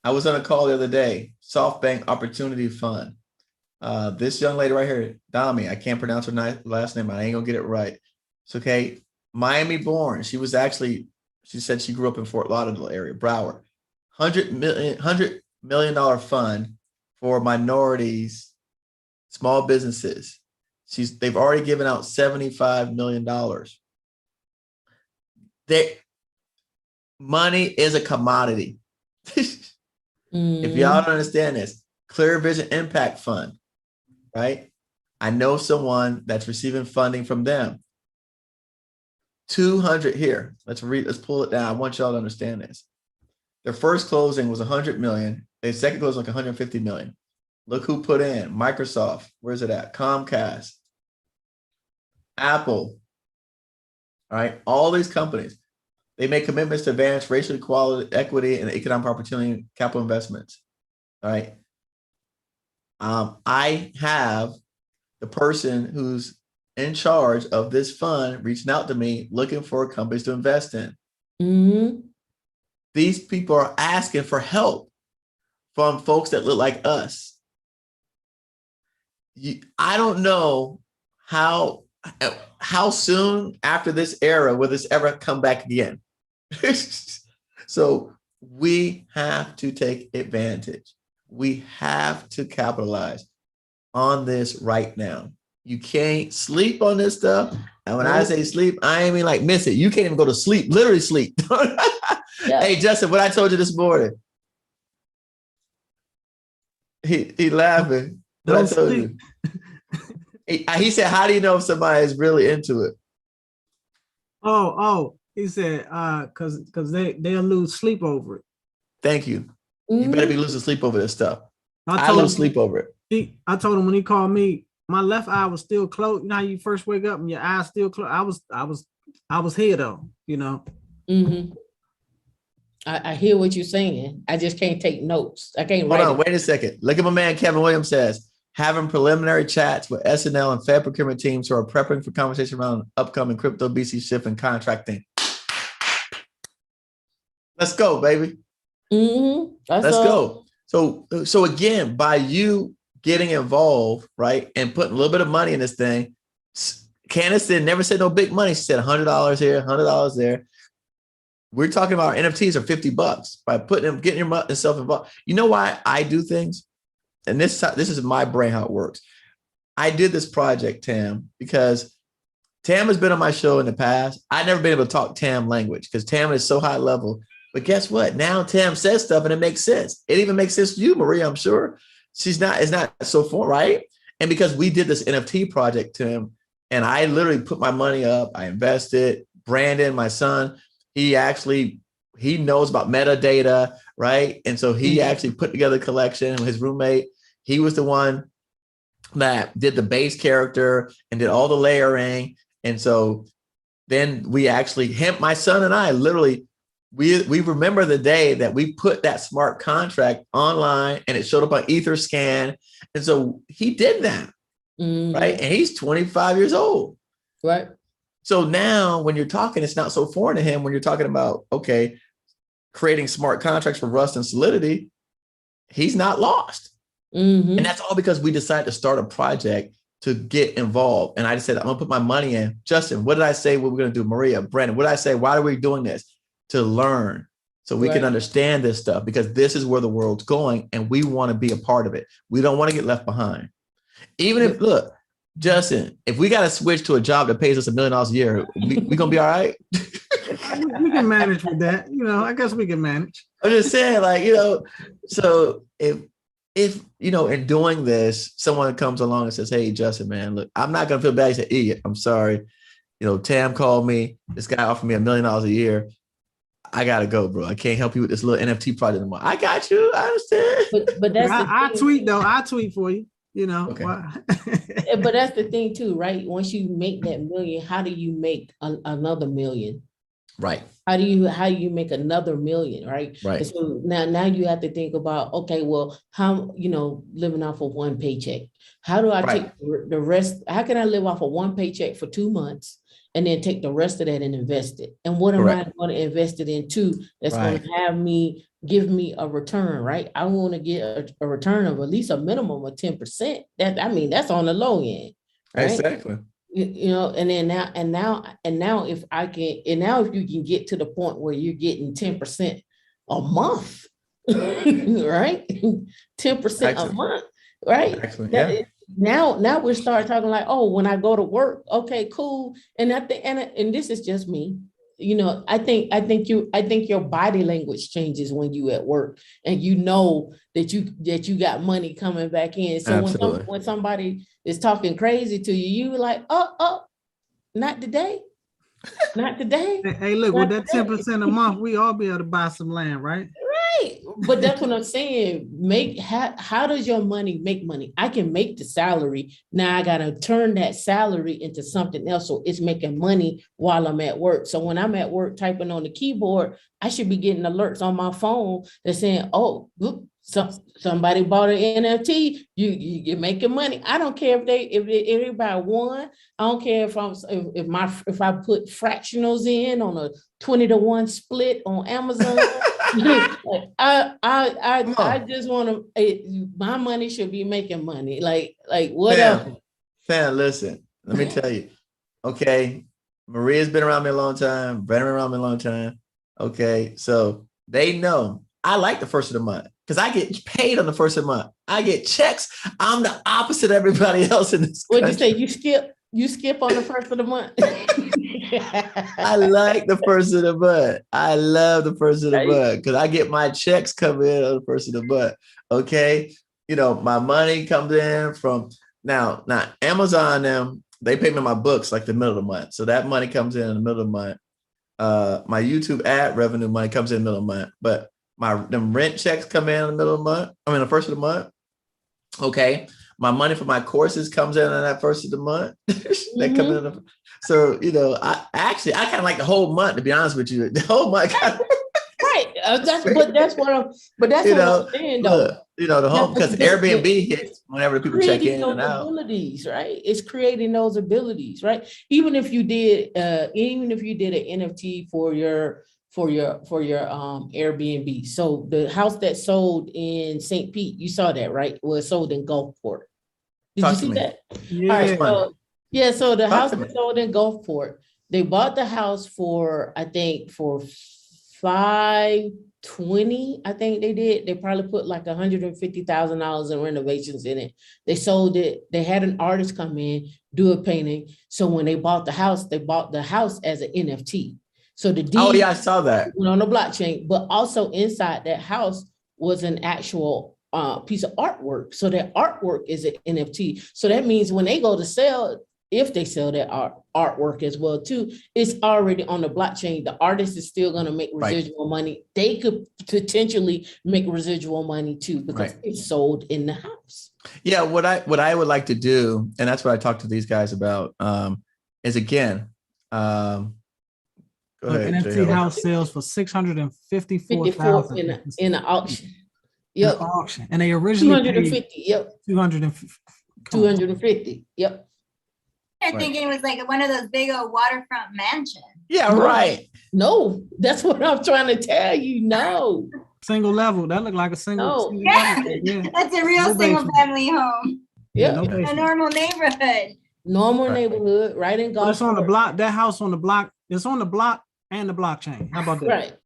I was on a call the other day, SoftBank Opportunity Fund. This young lady right here, Dami, I can't pronounce her last name. I ain't gonna get it right. It's okay. Miami born. She said she grew up in Fort Lauderdale area, Broward. $100 million fund for minorities, small businesses. They've already given out $75 million. Money is a commodity. If y'all don't understand this, Clear Vision Impact Fund, right? I know someone that's receiving funding from them. 200 here. Let's pull it down. I want y'all to understand this. Their first closing was 100 million. Their second closing was like 150 million. Look who put in. Microsoft. Where's it at? Comcast. Apple. All right. All these companies. They make commitments to advance racial equality, equity, and economic opportunity capital investments. All right. I have the person who's in charge of this fund reaching out to me looking for companies to invest in. These people are asking for help from folks that look like us. I don't know how soon after this era will this ever come back again. So we have to take advantage. We have to capitalize on this right now. You can't sleep on this stuff. And when I say sleep, I ain't mean like miss it. You can't even go to sleep, literally sleep. Yeah. Hey, Justin, what I told you this morning. He laughing. What I told you. He said, how do you know if somebody is really into it? He said, because they'll lose sleep over it. Thank you. You better be losing sleep over this stuff. I lose sleep over it. I told him when he called me, my left eye was still closed. You know how you first wake up and your eyes still closed. I was here though, you know. I hear what you're saying. I just can't take notes. I can't write. Hold on, wait a second. Look at my man Kevin Williams says, having preliminary chats with SNL and Fed procurement teams who are prepping for conversation around upcoming crypto BC shift and contracting. Let's go, baby. Let's go. So again, by you getting involved, right, and putting a little bit of money in this thing, Candace never said no big money. She said $100 here, $100 there. We're talking about NFTs are $50 by getting yourself involved. You know why I do things? And this is my brain, how it works. I did this project, Tam, because Tam has been on my show in the past. I've never been able to talk Tam language because Tam is so high level. But guess what? Now Tam says stuff and it makes sense. It even makes sense to you, Maria, I'm sure. It's not so far, right? And because we did this NFT project, Tim, and I literally put my money up, I invested. Brandon, my son, he knows about metadata, right? And so he actually put together a collection. His roommate, he was the one that did the base character and did all the layering. And so then my son and I literally, we remember the day that we put that smart contract online and it showed up on Etherscan. And so he did that, right? And he's 25 years old. Right. So now when you're talking, it's not so foreign to him when you're talking about, okay, creating smart contracts for Rust and Solidity. He's not lost. And that's all because we decided to start a project to get involved. And I just said, I'm gonna put my money in. Justin, what did I say what we're gonna do? Maria, Brandon, what did I say? Why are we doing this? To learn so we can understand this stuff, because this is where the world's going and we want to be a part of it. We don't want to get left behind. Even if, look, Justin, if we got to switch to a job that pays us $1 million a year, we gonna be all right. We can manage with that. You know, I guess we can manage. I'm just saying, like, you know, so if you know, in doing this, someone comes along and says, hey, Justin, man, look, I'm not gonna feel bad. He said, idiot, I'm sorry. You know, Tam called me. This guy offered me $1 million a year. I gotta go, bro. I can't help you with this little NFT project anymore. I got you. I understand. But that's I tweet though. I tweet for you. You know. Okay. But that's the thing too, right? Once you make that million, how do you make another million? Right. How do you make another million, right? Right. And so now you have to think about, okay, well, how, you know, living off of one paycheck. How do I take the rest? How can I live off of one paycheck for 2 months and then take the rest of that and invest it. And what am I going to invest it into that's going to give me a return, right? I want to get a return of at least a minimum of 10%. That's on the low end, right? Exactly. And then now if you can get to the point where you're getting 10% a month, right? 10% a month, right? Actually, yeah. Now we start talking like, oh, when I go to work, okay, cool. And I think, and this is just me, I think your body language changes when you at work, and that you got money coming back in. So when somebody is talking crazy to you, you like, oh, not today. Not today. Hey, look, with that 10% a month, we all be able to buy some land, right? Right. But that's what I'm saying. How does your money make money? I can make the salary. Now I gotta turn that salary into something else, so it's making money while I'm at work. So when I'm at work typing on the keyboard, I should be getting alerts on my phone that's saying, oh, look, somebody bought an NFT, you're making money. I don't care if everybody won. I don't care if I put fractionals in on a 20-to-1 split on Amazon. I just want to. My money should be making money. Like whatever. Fam, listen. Let me tell you. Okay, Maria's been around me a long time. Brandon been around me a long time. Okay, so they know I like the first of the month because I get paid on the first of the month. I get checks. I'm the opposite of everybody else in this country. What'd you say? You skip on the first of the month. I like the first of the month. I love the first of the month because I get my checks come in on the first of the month. Okay. My money comes in from now Amazon, them, they pay me my books like the middle of the month. So that money comes in the middle of the month. My YouTube ad revenue money comes in the middle of the month, but them rent checks come in the middle of the month. I mean, the first of the month. Okay. My money for my courses comes in on that first of the month. They come in. So, I kind of like the whole month, to be honest with you. The whole month. Right. That's what I'm saying, though. The whole, because Airbnb hits whenever people check in and out. Abilities, right? It's creating those abilities, right? Even if you did an NFT for your Airbnb. So the house that sold in St. Pete, you saw that, right? Well, it sold in Gulfport. Did you see that? Yeah. So the house that sold in Gulfport, they bought the house for $520. I think they did. They probably put like $150,000 in renovations in it. They sold it. They had an artist come in, do a painting. So when they bought the house as an NFT. So the deed I saw that went on the blockchain, but also inside that house was an actual piece of artwork. So that artwork is an NFT. So that means when they go to sell, if they sell that artwork as well too, it's already on the blockchain. The artist is still going to make residual money. They could potentially make residual money too because it's sold in the house. Yeah, what I would like to do, and that's what I talked to these guys about, is again. NFT house sales for $654,000 in an auction. Yep. Auction. And they originally 250. Yep. 250. Yep. I'm thinking it was like one of those big old waterfront mansions. Yeah, right. No, that's what I'm trying to tell you. No. Single level. That looked like a single. Yeah. That's a real single family home. Yeah. A normal neighborhood. Neighborhood, right in Gulf. It's on the block. That house on the block. It's on the block and the blockchain. How about that? Right.